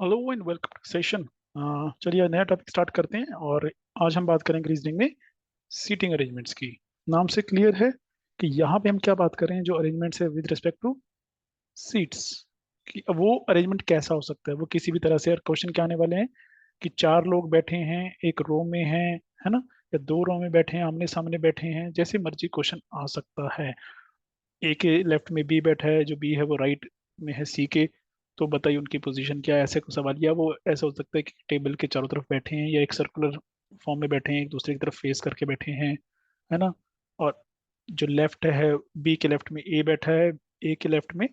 Hello and welcome to session. चलिए नया topic start करते हैं और आज हम बात करेंगे रीजनिंग में सीटिंग अरेंजमेंट्स की। नाम से क्लियर है कि यहाँ पे हम क्या बात कर रहे हैं, जो अरेंजमेंट्स है विद रिस्पेक्ट टू सीट्स कि अब वो अरेंजमेंट कैसा हो सकता है। वो किसी भी तरह से, और क्वेश्चन क्या आने वाले हैं कि चार लोग बैठे हैं एक रो में हैं, है ना, या दो रो में बैठे हैं, आमने सामने बैठे हैं, जैसे मर्जी क्वेश्चन आ सकता है। ए के लेफ्ट में बी बैठा है, जो बी है वो राइट में है सी के, तो बताइए उनकी पोजीशन क्या है। ऐसे को सवाल, या वो ऐसा हो सकता है कि टेबल के चारों तरफ बैठे हैं या एक सर्कुलर फॉर्म में बैठे हैं, एक दूसरे की तरफ फेस करके बैठे हैं, है ना। और जो लेफ्ट है, बी के लेफ्ट में ए बैठा है, ए के लेफ्ट में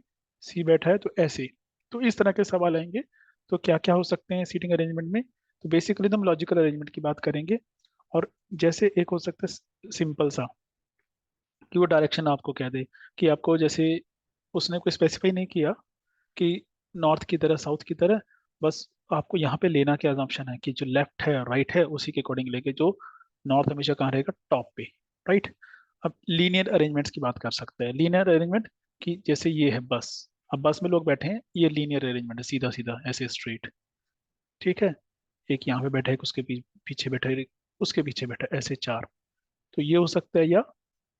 सी बैठा है, तो ऐसे। तो इस तरह के सवाल आएंगे। तो क्या क्या हो सकते हैं सीटिंग अरेंजमेंट में। तो बेसिकली तो हम लॉजिकल अरेंजमेंट की बात करेंगे। और जैसे एक हो सकता है सिंपल सा, कि वो डायरेक्शन आपको कह दे कि आपको, जैसे उसने कोई स्पेसिफाई नहीं किया कि नॉर्थ की तरह साउथ की तरह, बस आपको यहाँ पे लेना क्या ऑप्शन है कि जो लेफ्ट है राइट है उसी के अकॉर्डिंग लेके, जो नॉर्थ हमेशा कहाँ रहेगा, टॉप पे, राइट। अब लीनियर अरेंजमेंट्स की बात कर सकते हैं। लीनियर अरेंजमेंट कि जैसे ये है बस, अब बस में लोग बैठे हैं, ये लीनियर अरेंजमेंट है, सीधा सीधा ऐसे स्ट्रेट, ठीक है। एक यहाँ पे बैठा है, एक उसके पीछे बैठा है, एक उसके पीछे बैठा है, ऐसे चार। तो ये हो सकता है। या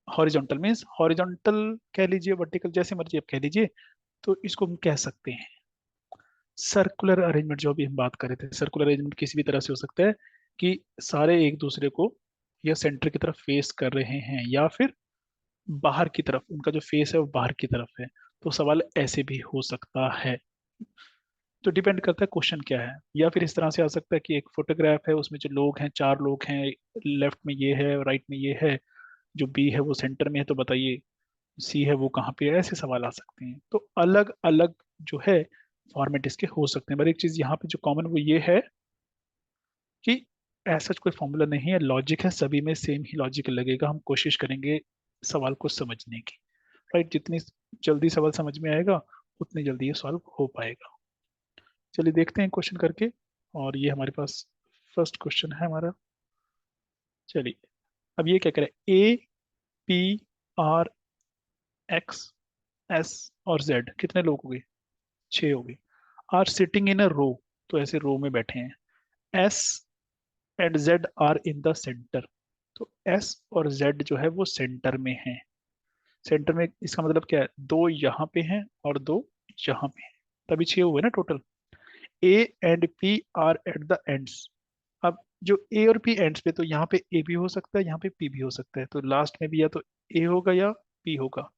हॉरिजॉन्टल मीन्स हॉरिजॉन्टल कह लीजिए, वर्टिकल, जैसे मर्जी आप कह लीजिए। तो इसको हम कह सकते हैं सर्कुलर अरेंजमेंट। जो अभी हम बात कर रहे थे, सर्कुलर अरेंजमेंट किसी भी तरह से हो सकता है कि सारे एक दूसरे को या सेंटर की तरफ फेस कर रहे हैं, या फिर बाहर की तरफ, उनका जो फेस है वो बाहर की तरफ है। तो सवाल ऐसे भी हो सकता है। तो डिपेंड करता है क्वेश्चन क्या है। या फिर इस तरह से आ सकता है कि एक फोटोग्राफ है, उसमें जो लोग हैं, चार लोग हैं, लेफ्ट में ये है, राइट में ये है, जो बी है वो सेंटर में है, तो बताइए सी है वो कहाँ पे है। ऐसे सवाल आ सकते हैं। तो अलग अलग जो है फॉर्मेट इसके हो सकते हैं। पर एक चीज यहाँ पे जो कॉमन वो ये है कि ऐसा कोई फॉर्मूला नहीं है, लॉजिक है, सभी में सेम ही लॉजिक लगेगा। हम कोशिश करेंगे सवाल को समझने की, राइट। जितनी जल्दी सवाल समझ में आएगा उतनी जल्दी ये सॉल्व हो पाएगा। चलिए देखते हैं क्वेश्चन करके। और ये हमारे पास फर्स्ट क्वेश्चन है हमारा। चलिए, अब ये क्या करें, A P R x S और जेड, कितने लोग हो गए, छह हो गए। आर सिटिंग इन अ रो, तो ऐसे रो में बैठे हैं। S and Z are in the center, तो एस और जेड जो है वो सेंटर में है। सेंटर में इसका मतलब क्या है, दो यहाँ पे हैं और दो यहाँ पे हैं, तभी छह हुए ना total. A and P R at the ends. अब जो ए और पी एंड्स पे, तो यहाँ पे ए भी हो सकता है, यहाँ पे पी भी हो सकता है, तो लास्ट में भी या तो ए होगा या पी होगा।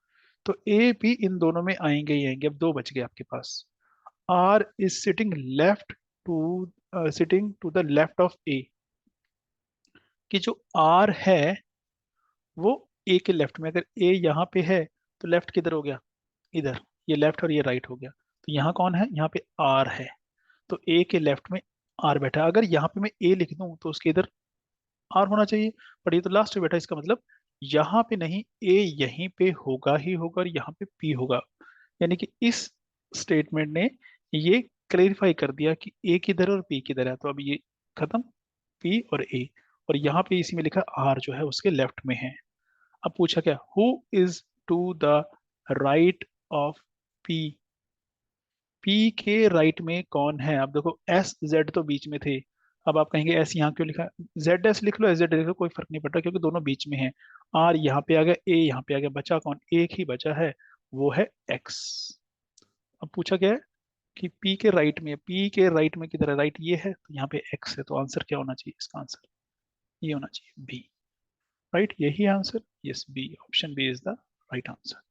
तो ए पी इन दोनों में आएंगे ही आएंगे। अब दो बच गए आपके पास। R is sitting left to, sitting to the left of A, कि जो आर है वो ए के लेफ्ट में, अगर ए यहाँ पे है तो लेफ्ट किधर हो गया, इधर, ये लेफ्ट और ये राइट हो गया। तो यहाँ कौन है, यहाँ पे आर है। तो ए के लेफ्ट में आर बैठा है। अगर यहाँ पे मैं ए लिख दूं तो उसके इधर आर होना चाहिए, पर ये तो लास्ट में बैठा है। इसका मतलब यहाँ पे नहीं, ए यहीं पे होगा ही होगा और यहाँ पे पी होगा। यानी कि इस स्टेटमेंट ने ये क्लेरिफाई कर दिया कि ए किधर और पी किधर है। तो अब ये खत्म, पी और ए। और यहाँ पे इसी में लिखा आर जो है उसके लेफ्ट में है। अब पूछा क्या, who is to the right of P, P के राइट में कौन है। अब देखो एस जेड तो बीच में थे। अब आप कहेंगे एस यहाँ क्यों लिखा, जेड एस लिख लो, एस जेड लिख लो, कोई फर्क नहीं पड़ता क्योंकि दोनों बीच में हैं। आर यहाँ पे आ गया, ए यहाँ पे आ गया, बचा कौन, एक ही बचा है, वो है एक्स। अब पूछा गया है कि पी के राइट में, पी के राइट में किधर है, राइट ये है, तो यहाँ पे एक्स है। तो आंसर क्या होना चाहिए, इसका आंसर ये होना चाहिए बी, राइट। यही answer, yes B, option B is the right answer.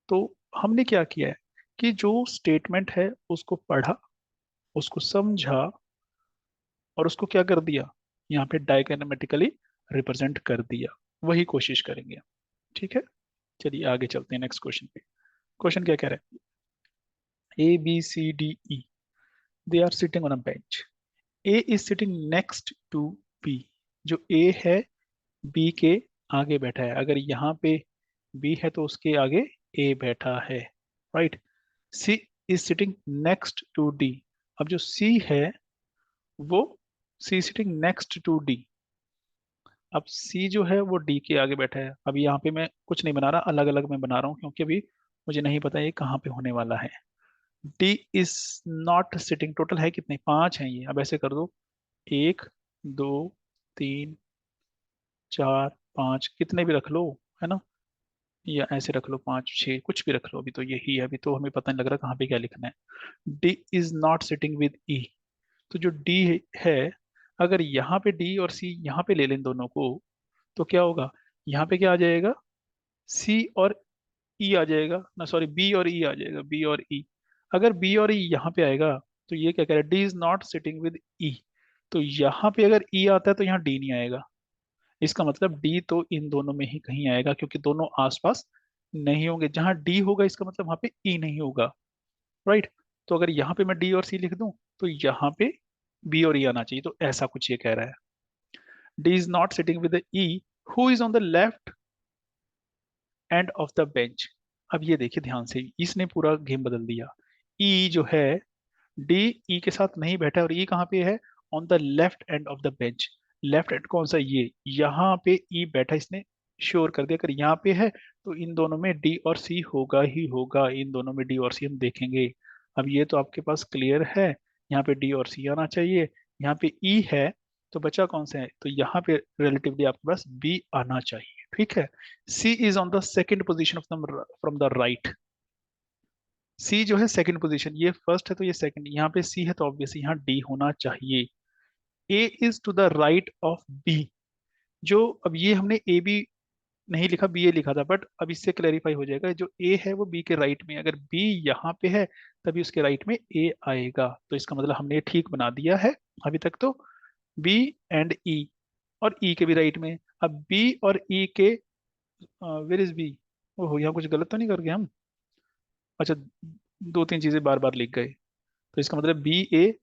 तो हमने क्या किया है कि जो स्टेटमेंट है उसको पढ़ा, उसको समझा, और उसको क्या कर दिया, यहाँ पे डायग्रामेटिकली रिप्रेजेंट कर दिया। वही कोशिश करेंगे, ठीक है। चलिए आगे चलते हैं नेक्स्ट क्वेश्चन पे। क्वेश्चन क्या कह रहा है, A B C D E, they are sitting on a bench. A is sitting next to B, जो ए है बी के आगे बैठा है। अगर यहाँ पे बी है तो उसके आगे ए बैठा है, right. C is sitting next to D, अब जो सी है वो, C sitting next to D. अब सी जो है वो डी के आगे बैठा है। अभी यहाँ पे मैं कुछ नहीं बना रहा, अलग अलग मैं बना रहा हूँ क्योंकि अभी मुझे नहीं पता ये कहाँ पे होने वाला है। D is not sitting, total है कितने, 5 हैं ये। अब ऐसे कर दो, 1 2 3 4 5, कितने भी रख लो, है ना, या ऐसे रख लो 5 6, कुछ भी रख लो, अभी तो यही है, अभी तो हमें पता नहीं लग रहा कहाँ पे क्या लिखना है। D is not sitting with E, तो जो डी है, अगर यहाँ पे डी और सी यहाँ पे ले लें दोनों को, तो क्या होगा, यहाँ पे क्या आ जाएगा, सी और ई आ जाएगा ना, सॉरी बी और ई आ जाएगा, बी और ई। अगर बी और ई यहाँ पे आएगा, तो ये क्या कह रहा है, D is not sitting with E. तो यहाँ पे अगर ई आता है तो यहाँ डी नहीं आएगा, इसका मतलब डी तो इन दोनों में ही कहीं आएगा, क्योंकि दोनों आसपास नहीं होंगे। जहां डी होगा इसका मतलब वहां पे ई नहीं होगा, राइट। तो अगर यहाँ पे मैं डी और सी लिख दूं, तो यहाँ पे बी और ई आना चाहिए, तो ऐसा कुछ ये कह रहा है। D is not sitting with E who is on the left end of the bench. अब ये देखिए ध्यान से, इसने पूरा गेम बदल दिया। ई जो है, डी ई के साथ नहीं बैठा है, और ई कहाँ पे है, on the left end of the bench. Left and कौन सा, ये यहाँ पे ई बैठा, इसने श्योर कर दिया, अगर यहाँ पे है तो इन दोनों में डी और सी होगा ही होगा, इन दोनों में डी और सी हम देखेंगे। अब ये तो आपके पास क्लियर है, यहाँ पे डी और सी आना चाहिए, यहाँ पे ई है, तो बचा कौन सा है, तो यहाँ पे रिलेटिवली आपके पास बी आना चाहिए, ठीक है। C is on the second position of the from the right. C जो है सेकंड पोजीशन, ये फर्स्ट है तो ये सेकंड, यहाँ पे सी है तो ऑब्वियसली यहाँ डी होना चाहिए। A is to the right of B, जो अब ये हमने ए बी नहीं लिखा, बी ए लिखा था, बट अब इससे क्लैरिफाई हो जाएगा, जो ए है वो बी के राइट में है, अगर बी यहाँ पे है तभी उसके राइट में ए आएगा, तो इसका मतलब हमने ये ठीक बना दिया है अभी तक तो। बी एंड ई, और ई के भी राइट में। अब बी और ई के, वेर इज बी, ओहो यहाँ कुछ गलत तो नहीं कर गए हम, अच्छा 2 3 चीजें बार बार लिख गए, तो इसका मतलब बी ए,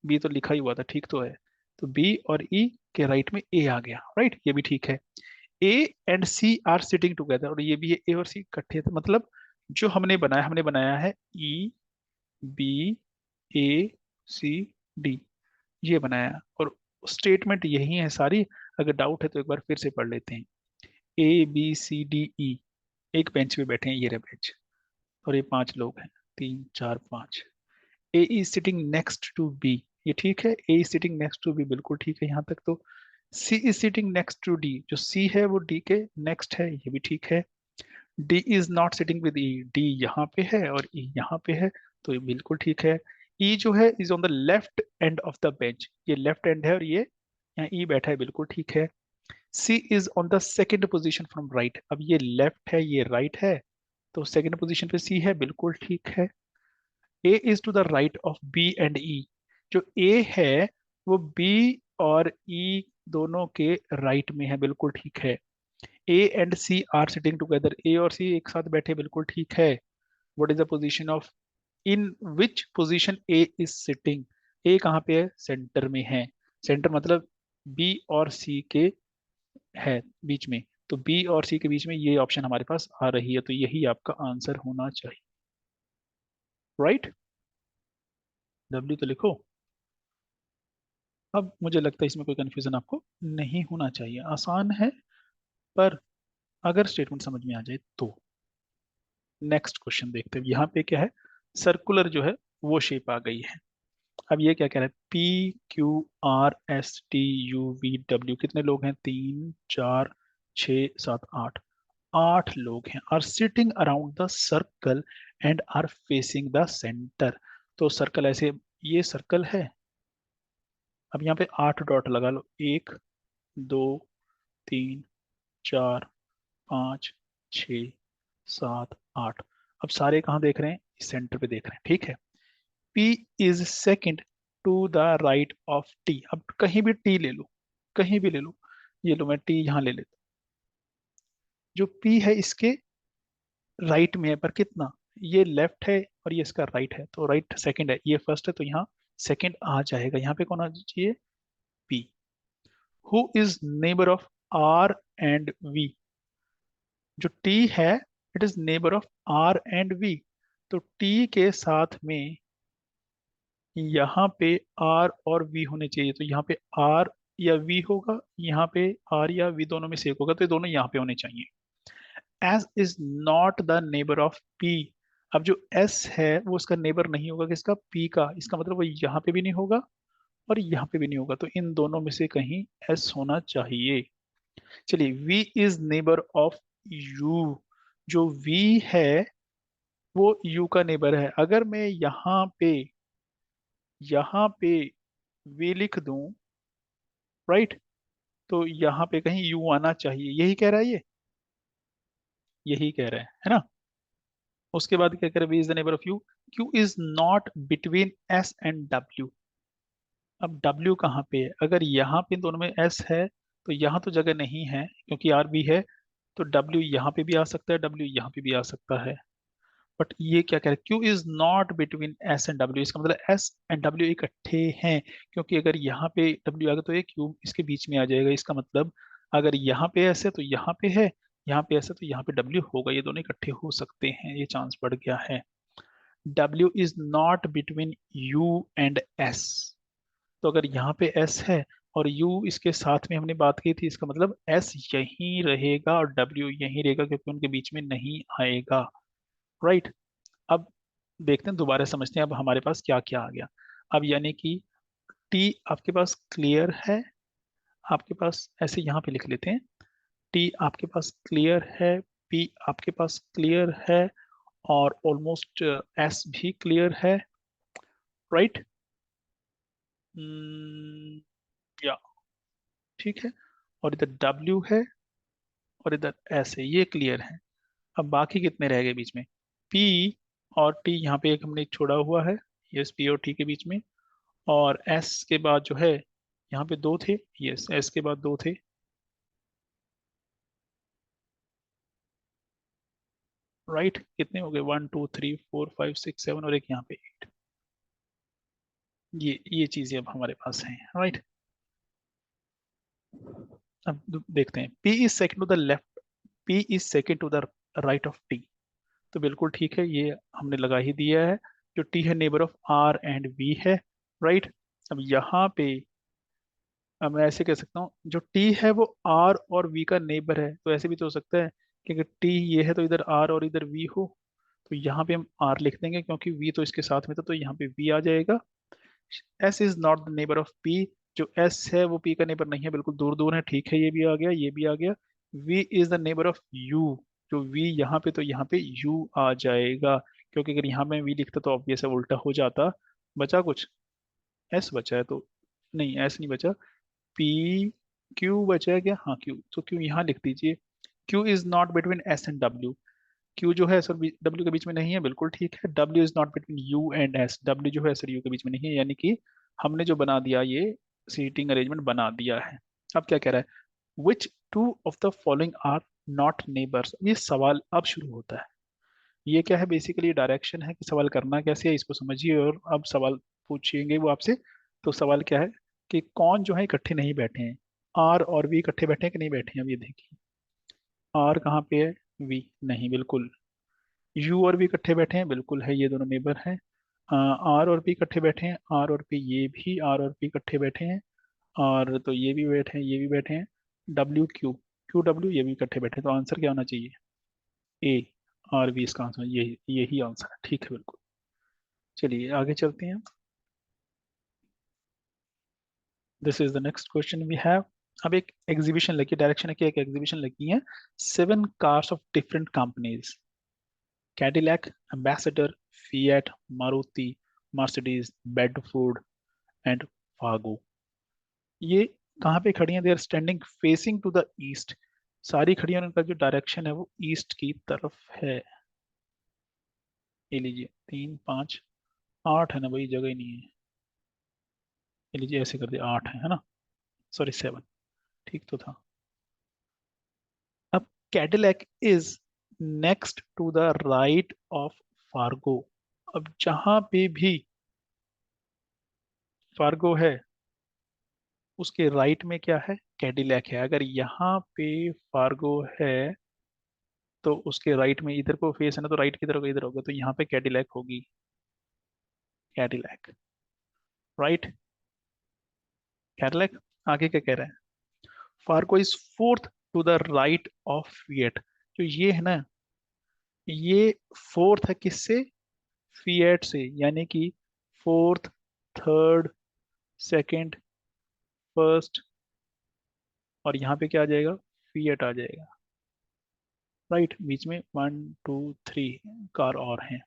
बी तो लिखा ही हुआ था, ठीक तो है, तो बी और ई के राइट में ए आ गया, राइट, ये भी ठीक है। A and C are sitting together, और ये भी है, ए और सी इकट्ठे थे, मतलब जो हमने बनाया है ई बी ए सी डी, ये बनाया है। और स्टेटमेंट यही है सारी, अगर डाउट है तो एक बार फिर से पढ़ लेते हैं। ए बी सी डी ई, एक बेंच पे बैठे हैं, ये रहे बेंच, और ये 5 लोग हैं, 3 4 5। A is sitting next to B, ये ठीक है, A is sitting next to B, बिल्कुल ठीक है यहाँ तक तो। C is sitting next to D, जो सी है वो डी के नेक्स्ट है, ये भी ठीक है। D is not sitting with E, D यहाँ पे है और ई यहाँ पे है, तो ये बिल्कुल ठीक है। ई जो है is on the left end of the bench, ये लेफ्ट एंड है और ये यहाँ ई बैठा है, बिल्कुल ठीक है। C is on the second position from right, अब ये लेफ्ट है ये राइट है, तो सेकेंड पोजिशन पे सी है, बिल्कुल ठीक है। A is to the right of B and E, जो ए है वो बी और ई दोनों के राइट में है, बिल्कुल ठीक है। A and C are sitting together, A और सी एक साथ बैठे, बिल्कुल ठीक है। What is the position of, in which position A is sitting, A कहाँ पे है, सेंटर में है, सेंटर मतलब बी और सी के है बीच में, तो बी और सी के बीच में ये ऑप्शन हमारे पास आ रही है, तो यही आपका आंसर होना चाहिए, राइट। डब्ल्यू तो लिखो। अब मुझे लगता है इसमें कोई कंफ्यूजन आपको नहीं होना चाहिए, आसान है, पर अगर स्टेटमेंट समझ में आ जाए तो। नेक्स्ट क्वेश्चन देखते हैं, यहाँ पे क्या है, सर्कुलर जो है वो शेप आ गई है। अब ये क्या कह रहा है, P Q R S T U V W, कितने लोग हैं, 3 4 6 7 8, 8 लोग हैं, are sitting around the circle and are facing the center. तो सर्कल ऐसे, ये सर्कल है, अब यहाँ पे 8 डॉट लगा लो, 1 2 3 4 5 6 7 8। अब सारे कहाँ देख रहे हैं, इस सेंटर पे देख रहे हैं, ठीक है। P is second to the right of T, अब कहीं भी T ले लो, कहीं भी ले लो, ये लो मैं T यहाँ ले लेता हूँ, जो P है इसके राइट में है, पर कितना, ये लेफ्ट है और ये इसका राइट है, तो राइट सेकंड है, ये फर्स्ट है, तो यहाँ सेकंड आ जाएगा, यहाँ पे कौन आ चाहिए, P। Who is neighbour of R and V, जो T है it is neighbour of R and V, तो T के साथ में यहाँ पे R और V होने चाहिए, तो यहाँ पे R या V होगा, यहाँ पे R या V दोनों में से एक होगा, तो ये दोनों यहाँ पे होने चाहिए। H is not the neighbour of P, अब जो एस है वो उसका नेबर नहीं होगा किसका, पी का, इसका मतलब वो यहाँ पे भी नहीं होगा और यहाँ पे भी नहीं होगा, तो इन दोनों में से कहीं एस होना चाहिए। चलिए, V is neighbour of U, जो वी है वो यू का नेबर है। अगर मैं यहाँ पे वी लिख दूं, राइट, तो यहाँ पे कहीं यू आना चाहिए, यही कह रहा है ये, यही कह रहा है ना। उसके बाद क्या कह रहा है, V is the neighbour of U, Q is not between S and W. अब डब्ल्यू कहाँ पे है, अगर यहाँ पे इन दोनों में एस है तो यहाँ तो जगह नहीं है क्योंकि आर भी है, तो डब्ल्यू यहाँ पे भी आ सकता है, डब्ल्यू यहाँ पे भी आ सकता है। बट ये क्या कह रहा है, Q is not between S and W, इसका मतलब एस एंड डब्ल्यू इकट्ठे हैं, क्योंकि अगर यहाँ पे डब्ल्यू आ गया तो ये क्यू इसके बीच में आ जाएगा। इसका मतलब अगर यहाँ पे एस है तो यहाँ पे है, यहाँ पे एस है तो यहाँ पे डब्ल्यू होगा, ये दोनों इकट्ठे हो सकते हैं, ये चांस बढ़ गया है। W is not between you and S, तो अगर यहाँ पे एस है और यू इसके साथ में हमने बात की थी, इसका मतलब एस यहीं रहेगा और डब्ल्यू यहीं रहेगा क्योंकि उनके बीच में नहीं आएगा, राइट। अब देखते हैं, दोबारा समझते हैं अब हमारे पास क्या क्या आ गया। अब यानी कि टी आपके पास क्लियर है, आपके पास ऐसे यहाँ पे लिख लेते हैं, टी आपके पास क्लियर है, पी आपके पास क्लियर है, और ऑलमोस्ट एस भी क्लियर है, राइट। या ठीक है, और इधर डब्ल्यू है और इधर एस है, ये क्लियर है। अब बाकी कितने रह गए बीच में, पी और टी, यहाँ पे एक हमने छोड़ा हुआ है, यस, पी और टी के बीच में, और एस के बाद जो है यहाँ पे दो थे, यस, एस के बाद दो थे, राइट। कितने हो गए, 1 2 3 4 5 6 7 और एक यहाँ पे 8। ये चीजें अब हमारे पास हैं, राइट। अब देखते हैं, P is second to the left, P is second to the right of T, तो बिल्कुल ठीक है, ये हमने लगा ही दिया है। जो टी है neighbour of R and V है, राइट। अब यहाँ पे अब मैं ऐसे कह सकता हूँ, जो टी है वो आर और वी का नेबर है, तो ऐसे भी तो हो सकता है कि अगर टी ये है तो इधर आर और इधर वी हो, तो यहाँ पे हम आर लिख देंगे क्योंकि वी तो इसके साथ में था, तो यहाँ पे वी आ जाएगा। S is not the neighbour of P, जो एस है वो पी का नेबर नहीं है, बिल्कुल दूर दूर है, ठीक है, ये भी आ गया, ये भी आ गया। V is the neighbour of U, जो वी यहाँ पे, तो यहाँ पे यू आ जाएगा, क्योंकि अगर यहाँ पे वी लिखता तो ऑब्वियस है उल्टा हो जाता। बचा कुछ, एस बचा है तो, नहीं एस नहीं बचा, पी, क्यू बचा है क्या, हाँ क्यू, तो क्यू यहाँ लिख दीजिए। Q is not between S and W, Q जो है सर डब्ल्यू के बीच में नहीं है, बिल्कुल ठीक है। W is not between you and S, W जो है सर यू के बीच में नहीं है, यानी कि हमने जो बना दिया, ये सीटिंग अरेंजमेंट बना दिया है। अब क्या कह रहा है, which two of the following are not neighbours, ये सवाल अब शुरू होता है। ये क्या है, बेसिकली डायरेक्शन है कि सवाल करना कैसे है, इसको समझिए, और अब सवाल पूछेंगे वो आपसे। तो सवाल क्या है कि कौन जो है इकट्ठे नहीं बैठे हैं, आर और वी इकट्ठे बैठे हैं कि नहीं बैठे हैं, अब ये देखिए, आर कहाँ पे है, वी नहीं, बिल्कुल। यू और भी इकट्ठे बैठे हैं, बिल्कुल है, ये दोनों नेबर हैं। आर और भी इकट्ठे बैठे हैं, आर और पी, ये भी आर और पी इकट्ठे बैठे हैं, और तो ये भी बैठे हैं, ये भी बैठे हैं। डब्ल्यू क्यू, क्यू डब्ल्यू, ये भी इकट्ठे बैठे हैं, तो आंसर क्या होना चाहिए, ए, आर बी इसका आंसर, यही आंसर है, ठीक है, बिल्कुल। चलिए आगे चलते हैं, this is the next question we have. अब एक एग्जीबिशन लगी, डायरेक्शन है कि एक एग्जीबिशन लगी है, 7 cars of different companies, Cadillac, Ambassador, Fiat, Maruti, Mercedes, Bedford and Fargo. ये कहाँ पे खड़ी हैं, they are standing facing to the east, सारी खड़ी हैं, उनका जो डायरेक्शन है वो ईस्ट की तरफ है। ये लीजिए, 3 5 8 है ना भाई, जगह ही नहीं है, ये लीजिए ऐसे कर दिया, 8 है ना, सॉरी 7, ठीक तो था। अब Cadillac is next to the right of Fargo, अब जहां पे भी फार्गो है उसके राइट में क्या है, कैडिलैक है। अगर यहाँ पे फार्गो है तो उसके राइट में, इधर को फेस है ना, तो राइट की तरफ इधर होगा, तो यहाँ पे कैडिलैक होगी, कैडिलैक, राइट, कैडिलैक। आगे क्या कह रहा है, Fargo is fourth to the right of Fiat, जो ये है ना, ये फोर्थ है किससे? फिएट से, यानी कि फोर्थ, थर्ड, सेकंड, फर्स्ट, और यहाँ पे क्या आ जाएगा? फिएट आ जाएगा। राइट, बीच में 1 2 3 कार और हैं,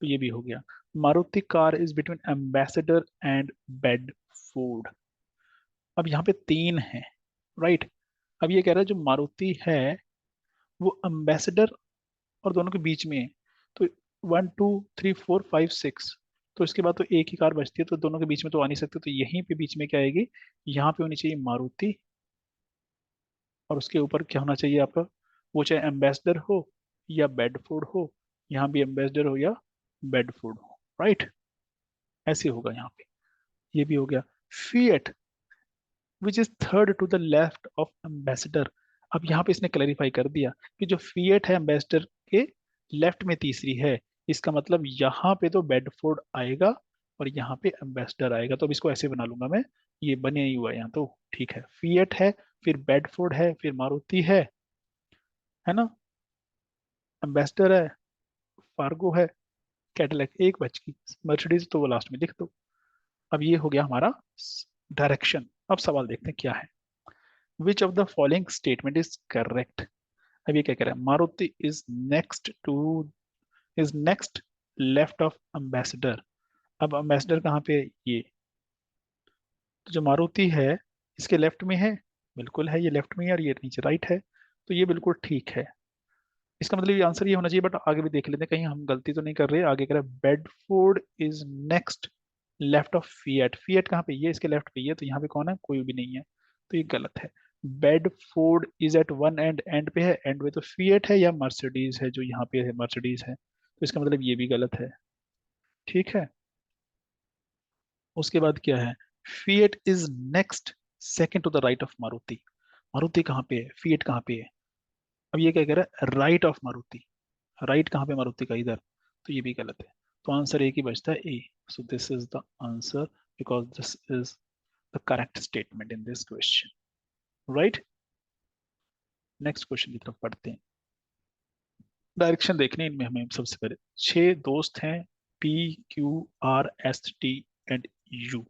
तो ये भी हो गया। Maruti car is between ambassador and Bedford. अब यहाँ पे तीन है। राइट, अब ये कह रहा है जो मारुति है वो एम्बेसडर और दोनों के बीच में है। तो 1 2 3 4 5 6, तो इसके बाद तो एक ही कार बचती है, तो दोनों के बीच में तो आ नहीं सकते, तो यहीं पे बीच में क्या आएगी? यहाँ पे होनी चाहिए मारुति, और उसके ऊपर क्या होना चाहिए आपका? वो चाहे एम्बेसडर हो या बेडफोर्ड हो, यहाँ भी एम्बेसडर हो या बेडफोर्ड हो। राइट, ऐसे होगा यहाँ पे। ये भी हो गया। Fiat which is third to the left of Ambassador. अब यहाँ पे इसने क्लैरिफाई कर दिया कि जो फिएट है एम्बेसडर के लेफ्ट में तीसरी है, इसका मतलब यहाँ पे तो बेडफोर्ड आएगा और यहाँ पे एम्बेसडर आएगा। तो अब इसको ऐसे बना लूंगा मैं, ये बने ही हुआ है यहाँ, तो ठीक है। फिएट है, फिर बेडफोर्ड है, फिर मारुति है ना, एम्बेसडर है, फार्गो है, कैडिलैक एक बच गई, मर्सिडीज तो वो लास्ट में लिख दो। अब ये हो गया हमारा डायरेक्शन। अब सवाल देखते हैं क्या है। Which of the following statement is correct? अब ये क्या कह रहा है? Maruti is next left of Ambassador. अब एम्बेसडर कहाँ पे है? ये, तो जो मारुति है इसके लेफ्ट में है, बिल्कुल है, ये लेफ्ट में है और ये नीचे राइट है, तो ये बिल्कुल ठीक है। इसका मतलब ये आंसर ये होना चाहिए, बट आगे भी देख लेते हैं कहीं हम गलती तो नहीं कर रहे। आगे कह रहा है Bedford is next left of fiat. Fiat कहाँ पे? ये इसके लेफ्ट पे ही है, तो यहाँ पे कौन है? कोई भी नहीं है, तो ये गलत है। Bedford is at one end, end पे है, एंड पे तो फिएट है या मर्सिडीज है, जो यहाँ पे है मर्सिडीज है, तो इसका मतलब ये भी गलत है। ठीक है, उसके बाद क्या है? Fiat is next second to the right of Maruti. Maruti कहाँ पे है? फिएट कहाँ पे है? अब ये क्या कह रहा है? Right of Maruti. राइट कहाँ पे मारुति का? इधर, तो ये भी गलत है। तो आंसर एक ही बचता है, A. So this is the answer, because this is the correct statement in this question. Right, next question की तरफ पढ़ते हैं। डायरेक्शन देखने इनमें हमें सबसे पहले 6 दोस्त हैं, P Q R S T and U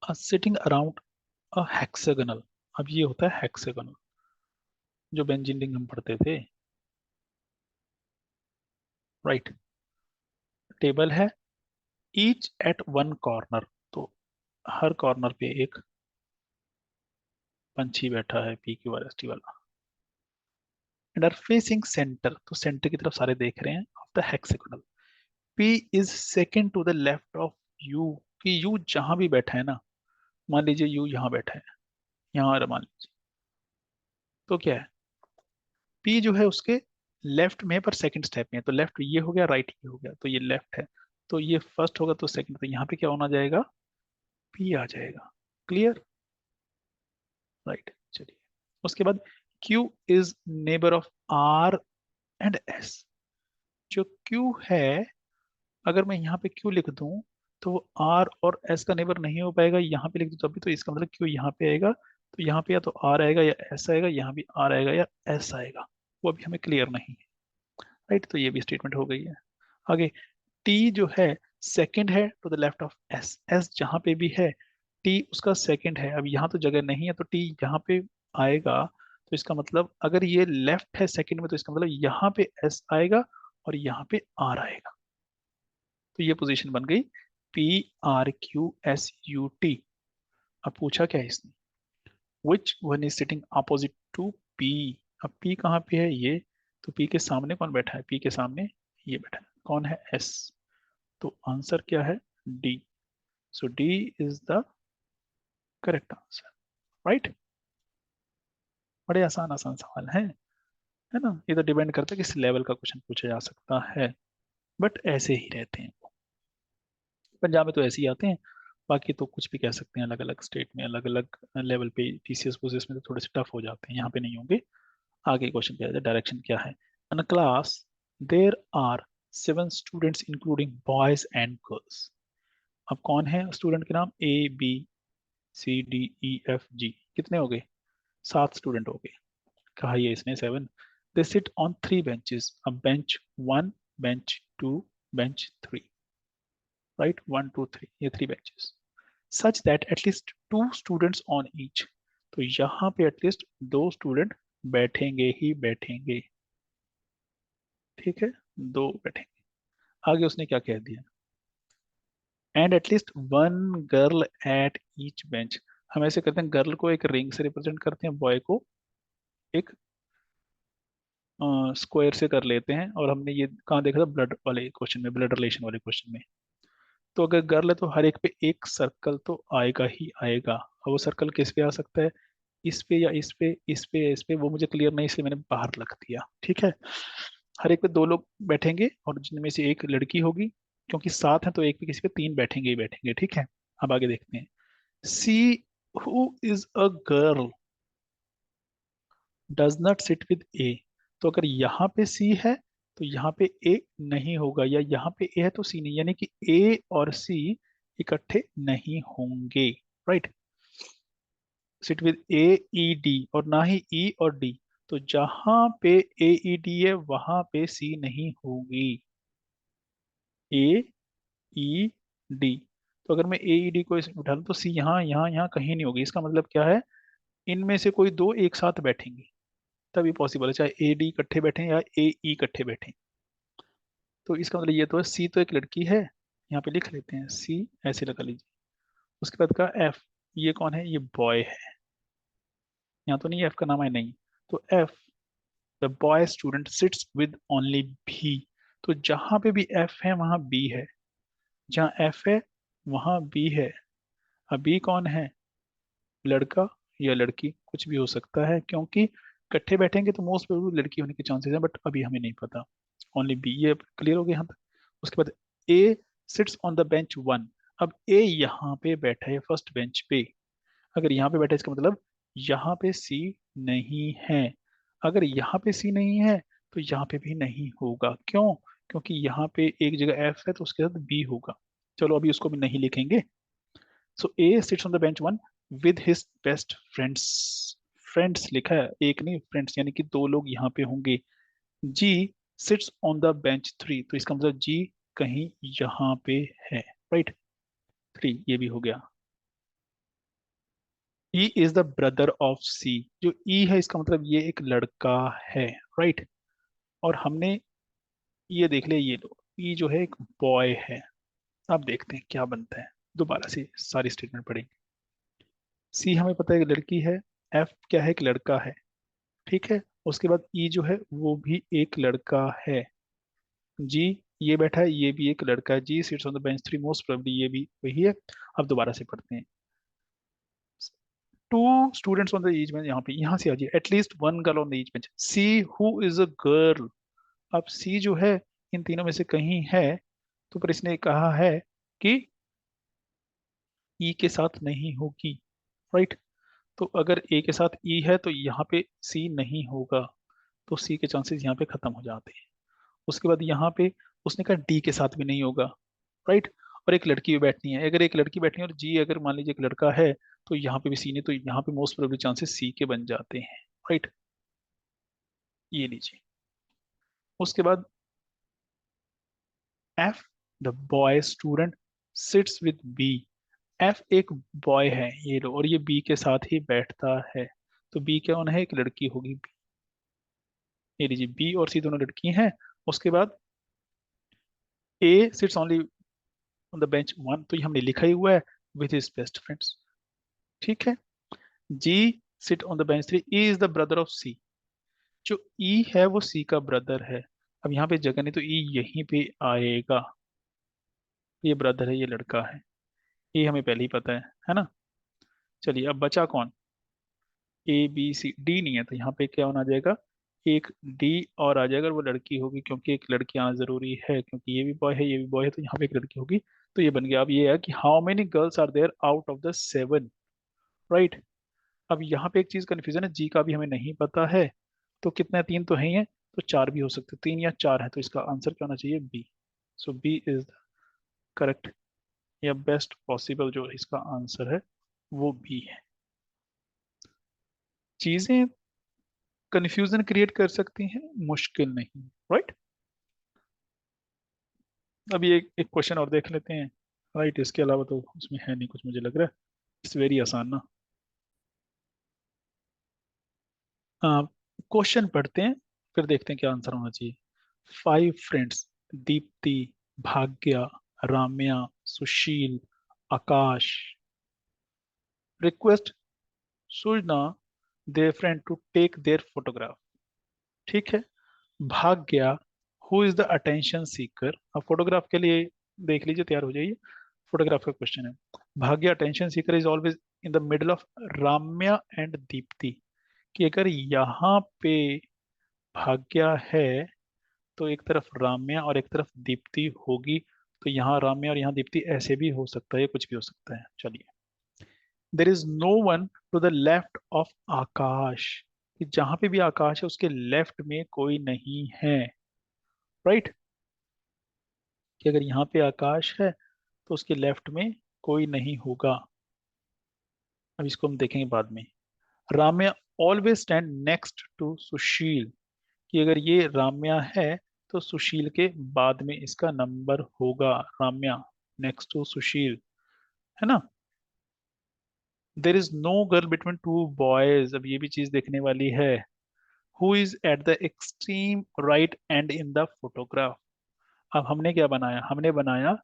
are sitting around a hexagonal. अब ये होता है हेक्सागोनल, जो बेंजीन रिंग हम पढ़ते थे। राइट, टेबल है, ईच एट वन कॉर्नर, तो हर कॉर्नर पे एक पंछी बैठा है, P Q R S T वाला। एंड आर फेसिंग सेंटर, तो सेंटर की तरफ सारे देख रहे हैं of the hexagonal. P is second to the left of U, कि यू जहां भी बैठा है ना, मान लीजिए यू यहाँ बैठा है, यहाँ मान लीजिए, तो क्या है? पी जो है उसके लेफ्ट में है, पर सेकंड स्टेप में है, तो लेफ्ट ये हो गया, राइट ये हो गया, तो ये लेफ्ट है, तो ये फर्स्ट होगा, तो सेकंड, तो यहाँ पे क्या होना जाएगा? पी आ जाएगा। क्लियर? राइट, चलिए। उसके बाद Q is neighbour of R and S. जो क्यू है, अगर मैं यहाँ पे क्यू लिख दूं तो वो आर और एस का नेबर नहीं हो पाएगा, यहाँ पे लिख दूं तभी, तो इसका मतलब क्यू यहाँ पे आएगा, तो यहाँ पे या तो आर आएगा या एस आएगा, यहाँ भी आर आएगा या एस आएगा, वो अभी हमें क्लियर नहीं है। राइट, तो ये भी स्टेटमेंट हो गई है। आगे, टी जो है सेकंड है to the left of S. S जहाँ पे भी है, टी उसका सेकंड है। अब यहाँ तो जगह नहीं है, तो टी यहाँ पे आएगा, तो इसका मतलब अगर ये लेफ्ट है सेकंड में, तो इसका मतलब यहाँ पे एस आएगा और यहाँ पे आर आएगा, तो ये पोजीशन बन गई P R Q S U T. अब पूछा क्या है इसने? Which one is sitting opposite to P. अब पी कहाँ पे है? ये, तो पी के सामने कौन बैठा है? पी के सामने ये बैठा है, कौन है? एस। तो आंसर क्या है? D. So D is the correct answer. Right, बड़े आसान आसान सवाल है ना? ये तो डिपेंड करता है किस लेवल का क्वेश्चन पूछा जा सकता है, बट ऐसे ही रहते हैं। पंजाब में तो ऐसे ही आते हैं, बाकी तो कुछ भी कह सकते हैं, अलग अलग स्टेट में अलग अलग लेवल पे टीसीएस पोजीएस में तो थोड़े से टफ हो जाते हैं, यहाँ पे नहीं होंगे। आगे क्वेश्चन क्या है? डायरेक्शन क्या है? In class there are 7 students including boys and girls. अब कौन है स्टूडेंट के नाम? A B C D E F G. कितने हो गए? 7 स्टूडेंट हो गए। कहा ये इसने 7, they sit on 3 benches, a bench 1, bench 2, bench 3, right? 1 2 3, ये 3 benches, such that at least 2 students on each, तो यहाँ पे एटलीस्ट 2 स्टूडेंट बैठेंगे ही बैठेंगे, ठीक है, 2 बैठेंगे। आगे उसने क्या कह दिया, and at least 1 girl at each bench. हम ऐसे करते हैं, गर्ल को एक रिंग से रिप्रेजेंट करते हैं, बॉय को एक स्क्वायर से कर लेते हैं, और हमने ये कहाँ देखा था, ब्लड वाले क्वेश्चन में, ब्लड रिलेशन वाले क्वेश्चन में। तो अगर गर्ल है तो हर एक पे एक सर्कल तो आएगा ही आएगा, और वो सर्कल किस पे आ सकता है, इस पे या इस पे, इस पे या इस पे, वो मुझे क्लियर नहीं इसलिए मैंने बाहर रख दिया, ठीक है। हर एक पे 2 लोग बैठेंगे, और जिनमें से एक लड़की होगी, क्योंकि 7 है तो एक पे किसी पे 3 बैठेंगे ही बैठेंगे, ठीक है। अब आगे देखते हैं, C who is a girl does not sit with A. तो अगर यहाँ पे सी है तो यहाँ पे ए नहीं होगा, या यहाँ पे ए है तो सी नहीं, यानी कि ए और सी इकट्ठे नहीं होंगे, right. Seat with A E D, और ना ही ई और डी। तो जहां पे ए ई डी है वहां पे सी नहीं होगी, ए ई डी। तो अगर मैं ए ई डी को इसमें उठा लूं तो सी यहाँ यहाँ यहाँ कहीं नहीं होगी। इसका मतलब क्या है, इनमें से कोई 2 एक साथ बैठेंगे तभी पॉसिबल है, चाहे ए डी इकट्ठे बैठे या ए ई इकट्ठे बैठे। तो इसका मतलब ये तो है, सी तो एक लड़की है, यहाँ पे लिख लेते हैं सी, ऐसे लगा लीजिए। उसके बाद का एफ, ये कौन है, ये बॉय है, यहाँ तो नहीं एफ का नाम है, नहीं। तो F, the boy student sits with only B. तो जहां पे भी एफ है वहां बी है, जहां एफ है वहां बी है। अब बी कौन है, लड़का या लड़की, कुछ भी हो सकता है, क्योंकि इकट्ठे बैठेंगे तो मोस्ट प्रोबेबली लड़की होने के चांसेस हैं, बट अभी हमें नहीं पता। ओनली बी, ये क्लियर हो गया यहाँ तक। उसके बाद A sits on the bench 1। अब ए यहाँ पे बैठा है फर्स्ट बेंच पे, अगर यहाँ पे बैठा है इसका मतलब यहाँ पे सी नहीं है। अगर यहाँ पे सी नहीं है तो यहाँ पे भी नहीं होगा, क्यों, क्योंकि यहाँ पे एक जगह एफ है तो उसके साथ बी होगा। चलो अभी उसको भी नहीं लिखेंगे। So A sits on the bench 1 with his best friends. Friends लिखा है, एक नहीं, फ्रेंड्स, यानी कि 2 लोग यहाँ पे होंगे। जी सिट्स ऑन द बेंच 3, तो इसका मतलब जी कहीं यहाँ पे है, राइट। 3 ये भी हो गया। E is the brother of C, जो ई है इसका मतलब ये एक लड़का है, राइट। और हमने ये देख लिया, ये लो, ई जो है एक बॉय है। अब देखते हैं क्या बनता है, दोबारा से सारी स्टेटमेंट पढ़ेंगे। सी हमें पता है कि लड़की है, एफ क्या है, एक लड़का है, ठीक है। उसके बाद ई जो है वो भी एक लड़का है, जी ये बैठा है, ये भी एक लड़का है, G sits on the bench 3, most probably ये भी वही है। अब दोबारा से पढ़ते हैं, 2 students on the each bench, यहाँ पे यहाँ से आ जाइए, at least 1 girl on the each bench, C who is a girl. अब सी जो है इन तीनों में से कहीं है, तो पर इसने कहा है कि ई के साथ नहीं होगी, राइट। तो अगर ए के साथ ई है तो यहाँ पे सी नहीं होगा, तो सी के चांसेस यहाँ पे खत्म हो जाते हैं। उसके बाद यहाँ पे उसने कहा डी के साथ भी नहीं होगा, राइट। और एक लड़की भी बैठनी है, अगर एक लड़की बैठनी है और जी अगर मान लीजिए एक लड़का है, तो यहाँ पे भी सी नहीं, तो यहाँ पे मोस्ट प्रोबेबली चांसेस सी के बन जाते हैं, राइट। ये लीजिए। उसके बाद F, the boy student sits with B. F एक बॉय है, ये लो, और ये बी के साथ ही बैठता है, तो बी कौन है, एक लड़की होगी बी। ये लीजिए, बी और सी दोनों लड़की हैं। उसके बाद A sits only on the bench 1, तो ये हमने लिखा ही हुआ है, विथ हिज बेस्ट फ्रेंड्स, ठीक है। G sit on the bench 3, E is the brother of C. जो ई है वो सी का ब्रदर है। अब यहाँ पे जगह नहीं तो ई यहीं पे आएगा, ये ब्रदर है, ये लड़का है, ये हमें पहले ही पता है ना। चलिए अब बचा कौन, ए बी सी, डी नहीं है, तो यहाँ पे क्या होना जाएगा, एक डी और आ जाएगा, और वो लड़की होगी, क्योंकि एक लड़की आना जरूरी है, क्योंकि ये भी बॉय है ये भी बॉय है, तो यहाँ पे एक लड़की होगी। तो ये बन गया। अब ये है कि how many girls are there out of the 7, right. अब यहाँ पे एक चीज कंफ्यूजन है, जी का भी हमें नहीं पता है, तो कितने, 3 तो है ही है, तो 4 भी हो सकते, 3 या 4 है, तो इसका आंसर क्या होना चाहिए, B. So B is the correct या बेस्ट पॉसिबल जो इसका आंसर है वो बी है। चीजें कंफ्यूजन क्रिएट कर सकती हैं, मुश्किल नहीं, राइट। अभी एक क्वेश्चन और देख लेते हैं, राइट। इसके अलावा तो उसमें है नहीं कुछ, मुझे लग रहा है इट्स वेरी आसान ना। क्वेश्चन पढ़ते हैं, फिर देखते हैं क्या आंसर होना चाहिए। 5 friends, Deepti, Bhagya, Ramya, Sushil, Akash, request Sujana their friend to take their photograph. ठीक है। Bhagya, who is the attention seeker. अब फोटोग्राफ के लिए देख लीजिए, तैयार हो जाइए, फोटोग्राफ का क्वेश्चन है। Bhagya attention seeker is always in the middle of Ramya and Deepti. कि अगर यहाँ पे भाग्या है तो एक तरफ राम्या और एक तरफ दीप्ति होगी, तो यहाँ राम्या और यहाँ दीप्ति ऐसे भी हो सकता है, कुछ भी हो सकता है। चलिए, there is no one to the left of Akash. कि जहां पे भी आकाश है उसके लेफ्ट में कोई नहीं है, राइट। कि अगर यहाँ पे आकाश है तो उसके लेफ्ट में कोई नहीं होगा। अब इसको हम देखेंगे बाद में। Ramya always stand next to Sushil. कि अगर ये राम्या है तो सुशील के बाद में इसका नंबर होगा, राम्या नेक्स्ट टू सुशील, है ना। There is no girl between two boys. अब ये भी चीज देखने वाली है। Who is at the extreme right end in the photograph. अब हमने क्या बनाया, हमने बनाया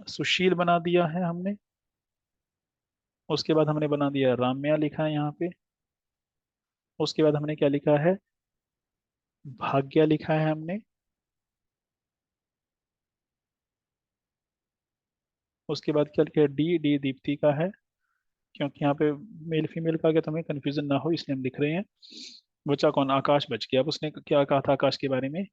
सुशील बना दिया है हमने। उसके बाद हमने बना दिया राम्या, लिखा है यहाँ पे। उसके बाद हमने क्या लिखा है, भाग्या लिखा है हमने। उसके बाद क्या लिखा है, डी डी दीप्ति का है। क्योंकि यहाँ पे मेल फीमेल का क्या, तो हमें कंफ्यूजन ना हो इसलिए हम लिख रहे हैं। बचा कौन, आकाश बच गया। अब उसने क्या कहा था आकाश के बारे में,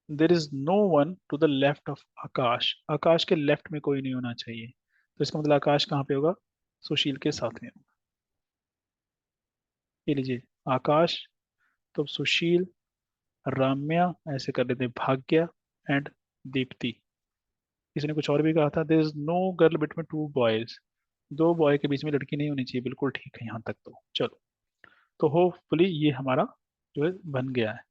there is no one to the left of Akash. Akash के लेफ्ट में कोई नहीं होना चाहिए, तो इसका मतलब आकाश कहाँ पे होगा, सुशील के साथ में होगा। ये लीजिए, आकाश, तो सुशील, राम्या, ऐसे कर लेते हैं भाग्या एंड दीप्ति। किसी ने कुछ और भी कहा था, there is no girl between two boys. दो बॉय के बीच में लड़की नहीं होनी चाहिए, बिल्कुल ठीक है यहाँ तक तो चलो। तो होपफुली ये हमारा जो है बन गया है।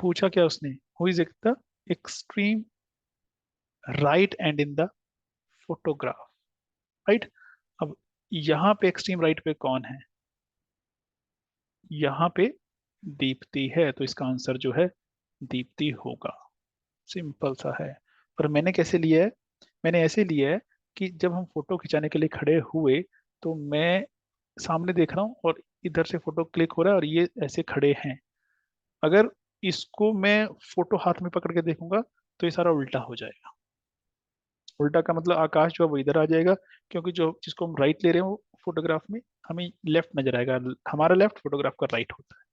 पूछा क्या उसने, who is the extreme right end in the photograph, right. अब यहाँ पे एक्सट्रीम राइट पे कौन है, यहाँ पे दीप्ति है, तो इसका आंसर जो है दीप्ति होगा। सिंपल सा है। पर मैंने कैसे लिया है, मैंने ऐसे लिया है कि जब हम फोटो खिंचाने के लिए खड़े हुए तो मैं सामने देख रहा हूँ और इधर से फोटो क्लिक हो रहा है और ये ऐसे खड़े हैं। अगर इसको मैं फोटो हाथ में पकड़ के देखूंगा तो ये सारा उल्टा हो जाएगा। उल्टा का मतलब आकाश जो है वो इधर आ जाएगा, क्योंकि जो जिसको हम राइट ले रहे हैं वो फोटोग्राफ में हमें लेफ्ट नजर आएगा, हमारा लेफ्ट फोटोग्राफ का राइट होता है,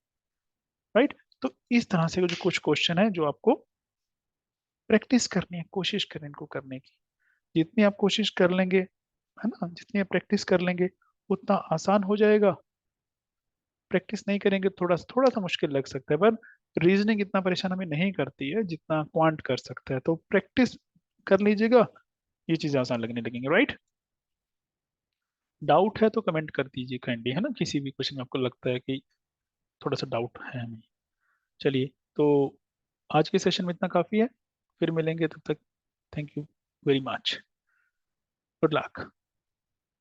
राइट। तो इस तरह से जो कुछ क्वेश्चन है जो आपको प्रैक्टिस करनी है, कोशिश करें इनको करने की। जितनी आप कोशिश कर लेंगे, है ना, जितनी आप प्रैक्टिस कर लेंगे उतना आसान हो जाएगा। प्रैक्टिस नहीं करेंगे थोड़ा सा मुश्किल लग सकता है, पर रीजनिंग इतना परेशान हमें नहीं करती है जितना क्वांट कर सकता है। तो प्रैक्टिस कर लीजिएगा, ये चीजें आसान लगने लगेंगे, राइट। डाउट है तो कमेंट कर दीजिए काइंडली, है ना, किसी भी क्वेश्चन में आपको लगता है कि थोड़ा सा डाउट है हमें। चलिए, तो आज के सेशन में इतना काफी है, फिर मिलेंगे, तब तक thank you very much, good luck.